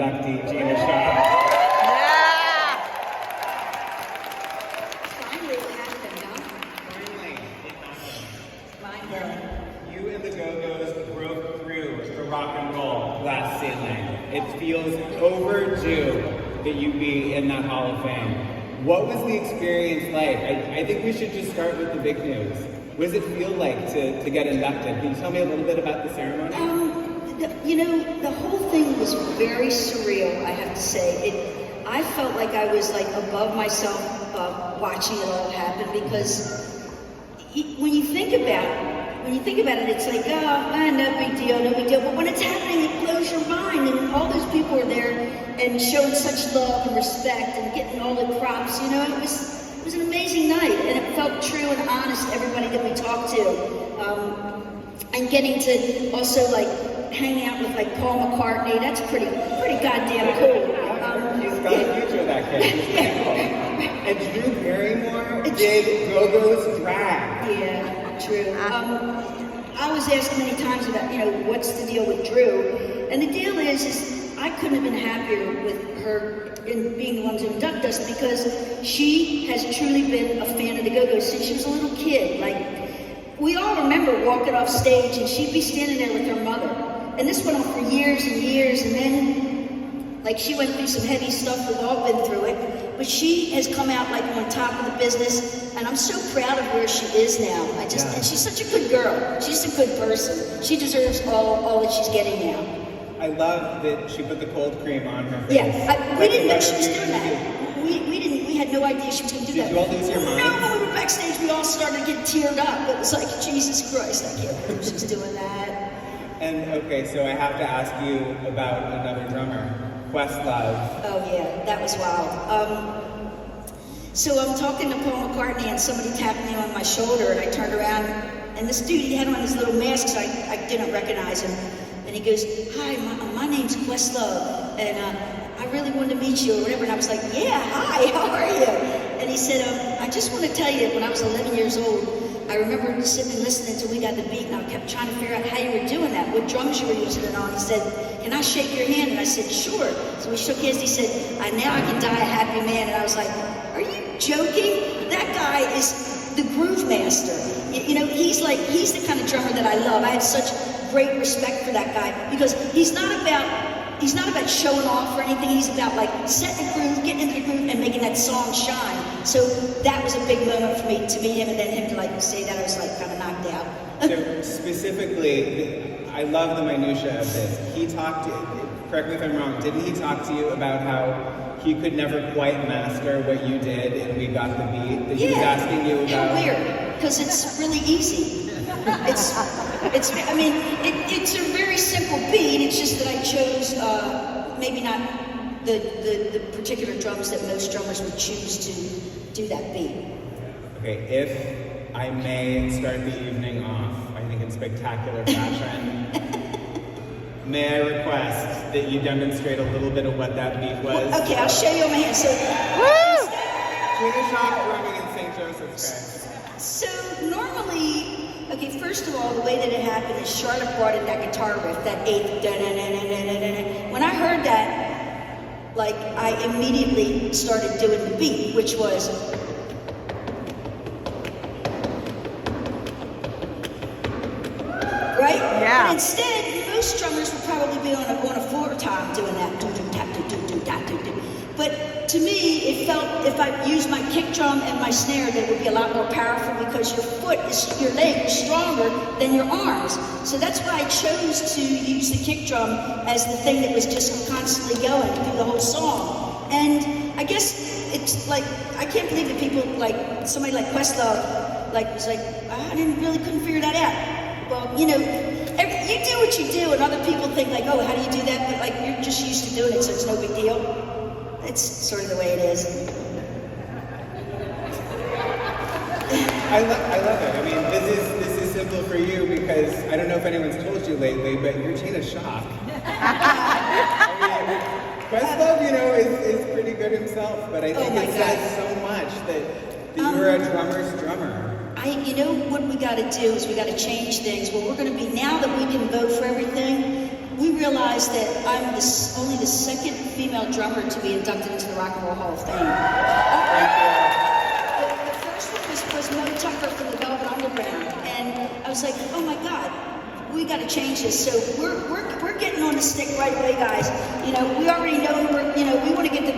inductee, Gina Schock. Finally it happened, huh? Finally, it happened. Mind blowing. You and the Go-Go's broke through the rock and roll glass ceiling. It feels overdue that you be in that Hall of Fame. What was the experience like? I think we should just start with the big news. What does it feel like to get inducted? Can you tell me a little bit about the ceremony? The whole thing was very surreal, I have to say. I felt like I was like above myself watching it all happen, because when you think about it, it's like, no big deal, no big deal. But when it's happening, it blows your mind, and all those people are there and showing such love and respect and getting all the props. It was an amazing night, and it felt true and honest to everybody that we talked to. And getting to also like hang out with like Paul McCartney, that's pretty goddamn cool. He's got a future, that kid. He's pretty cool. And Drew Barrymore did Go-Go's drag. Yeah, true. I was asked many times about, what's the deal with Drew? And the deal is I couldn't have been happier with her in being the one to induct us, because she has truly been a fan of the Go-Go's since she was a little kid. Like, we all remember walking off stage and she'd be standing there with her mother. And this went on for years and years, and then, like, she went through some heavy stuff, we've all been through it, but she has come out like on top of the business, and I'm so proud of where she is now. And she's such a good girl. She's a good person. She deserves all that she's getting now. I love that she put the cold cream on her face. Yeah, we didn't know she was doing that. We had no idea she was going to do that. Did you all lose your mind? No, when we were backstage, we all started getting teared up. It was like, Jesus Christ, I can't believe she's doing that. And okay, so I have to ask you about another drummer, Questlove. Oh yeah, that was wild. So I'm talking to Paul McCartney, and somebody tapped me on my shoulder, and I turned around, and this dude, he had on his little mask, so I didn't recognize him. And he goes, "Hi, my name's Questlove, and I really wanted to meet you," or whatever. And I was like, "Yeah, hi, how are you?" And he said, "I just want to tell you, when I was 11 years old, I remember sitting and listening until we got the beat, and I kept trying to figure out how you were doing that, what drums you were using and all." He said, "Can I shake your hand?" And I said, "Sure." So we shook hands, and he said, "Now I can die a happy man." And I was like, "Are you joking? That guy is the groove master." He's the kind of drummer that I love. I have such great respect for that guy, because he's not about showing off or anything. He's about like setting the groove, getting into the groove, and making that song shine. So that was a big moment for me to meet him, and then him to like say that, I was like kind of knocked out. So specifically, I love the minutia of this. He talked to, correct me if I'm wrong, didn't he talk to you about how he could never quite master what you did and We Got the Beat? That he was asking you about? How weird, because it's really easy. It's a very simple beat. It's just that I chose maybe not the particular drums that most drummers would choose to do that beat. Okay, if I may start the evening off, I think in spectacular fashion, may I request that you demonstrate a little bit of what that beat was? Okay, I'll show you on my hand. So, Gina Schock drumming in St. Joseph's. So normally, okay, first of all, the way that it happened is Charlotte brought in that guitar riff, that eighth da-na-na-na-na-na-na. When I heard that, like, I immediately started doing the beat, which was right? Yeah. But instead, most drummers would probably be on a floor tom doing that. But to me, it felt, if I used my kick drum and my snare, that would be a lot more powerful, because your leg is stronger than your arms. So that's why I chose to use the kick drum as the thing that was just constantly going through the whole song. And I guess it's like, I can't believe that people like, somebody like Questlove, was like, couldn't figure that out. Well, you do what you do, and other people think like, oh, how do you do that? But like, you're just used to doing it, so it's no big deal. It's sort of the way it is. I love it. I mean, this is simple for you, because I don't know if anyone's told you lately, but you're Gina Schock. Questlove, is pretty good himself, but I think it says so much that you're a drummer's drummer. What we got to do is we got to change things. Well, we're going to be, now that we can vote for everything, we realized that I'm only the second female drummer to be inducted into the Rock and Roll Hall of Fame. The first one was Mo Tucker from the Velvet Underground, and I was like, oh my God, we got to change this. So we're getting on the stick right away, guys. You know, we already know we want to get the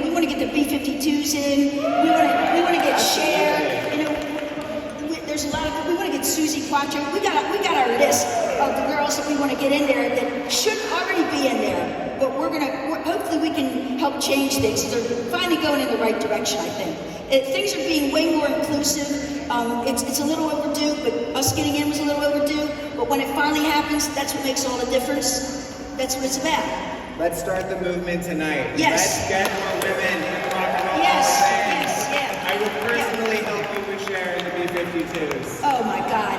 B-52s in. We want to get Cher. You know, there's a lot of we want to get Susie Quattro. We got our list of the girls that we want to get in there that should already be in there. But hopefully we can help change things. They're finally going in the right direction, I think. Things are being way more inclusive. It's a little overdue, but us getting in was a little overdue. But when it finally happens, that's what makes all the difference. That's what it's about. Let's start the movement tonight. Yes. Let's get more women in the Rock and Roll Yes, Hall of Fame. yes, yeah. I will personally help you with Cher in the B-52s. Oh my God.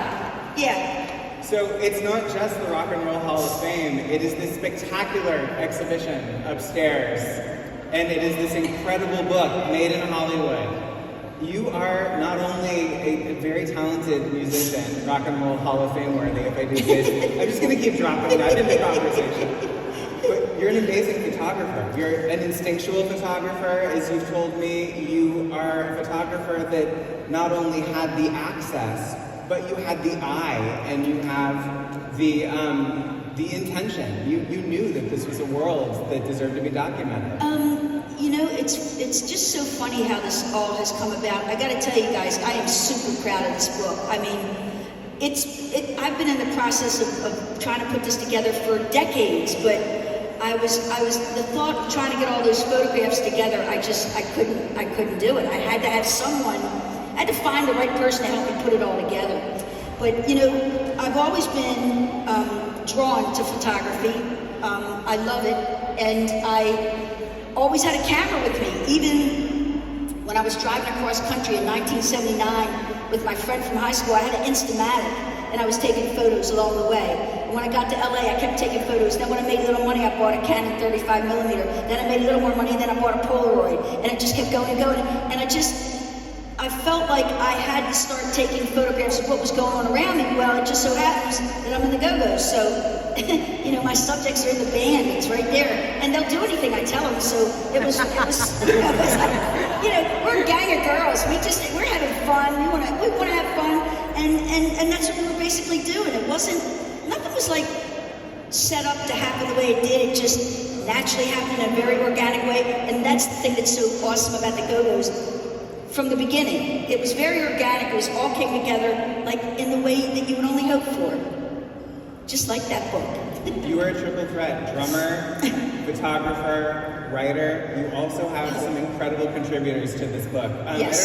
Yeah. So it's not just the Rock and Roll Hall of Fame, it is this spectacular exhibition upstairs, and it is this incredible book made in Hollywood. You are not only a very talented musician, Rock and Roll Hall of Fame worthy, if I do say so. I'm just going to keep dropping that in the conversation. But you're an amazing photographer. You're an instinctual photographer, as you've told me. You are a photographer that not only had the access, but you had the eye, and you have the intention. You knew that this was a world that deserved to be documented. You know, it's just so funny how this all has come about. I got to tell you guys, I am super proud of this book. I mean, I've been in the process of trying to put this together for decades, but I was the thought of trying to get all those photographs together. I couldn't do it. I had to have someone. I had to find the right person to help me put it all together. But you know, I've always been drawn to photography. I love it, and I always had a camera with me. Even when I was driving across country in 1979 with my friend from high school, I had an Instamatic, and I was taking photos along the way. And when I got to LA, I kept taking photos. Then when I made a little money, I bought a Canon 35mm. Then I made a little more money, then I bought a Polaroid. And it just kept going and going. And I felt like I had to start taking photographs of what was going on around me. Well, it just so happens that I'm in the Go-Go's. So, you know, my subjects are in the band. It's right there. And they'll do anything I tell them. So it was like, you know, we're a gang of girls. We're having fun. We want to have fun. And that's what we were basically doing. Nothing was like set up to happen the way it did. It just naturally happened in a very organic way. And that's the thing that's so awesome about the Go-Go's. From the beginning, it was very organic. It all came together like in the way that you would only hope for. Just like that book. You are a triple threat: drummer, photographer, writer. You also have some incredible contributors to this book. Yes.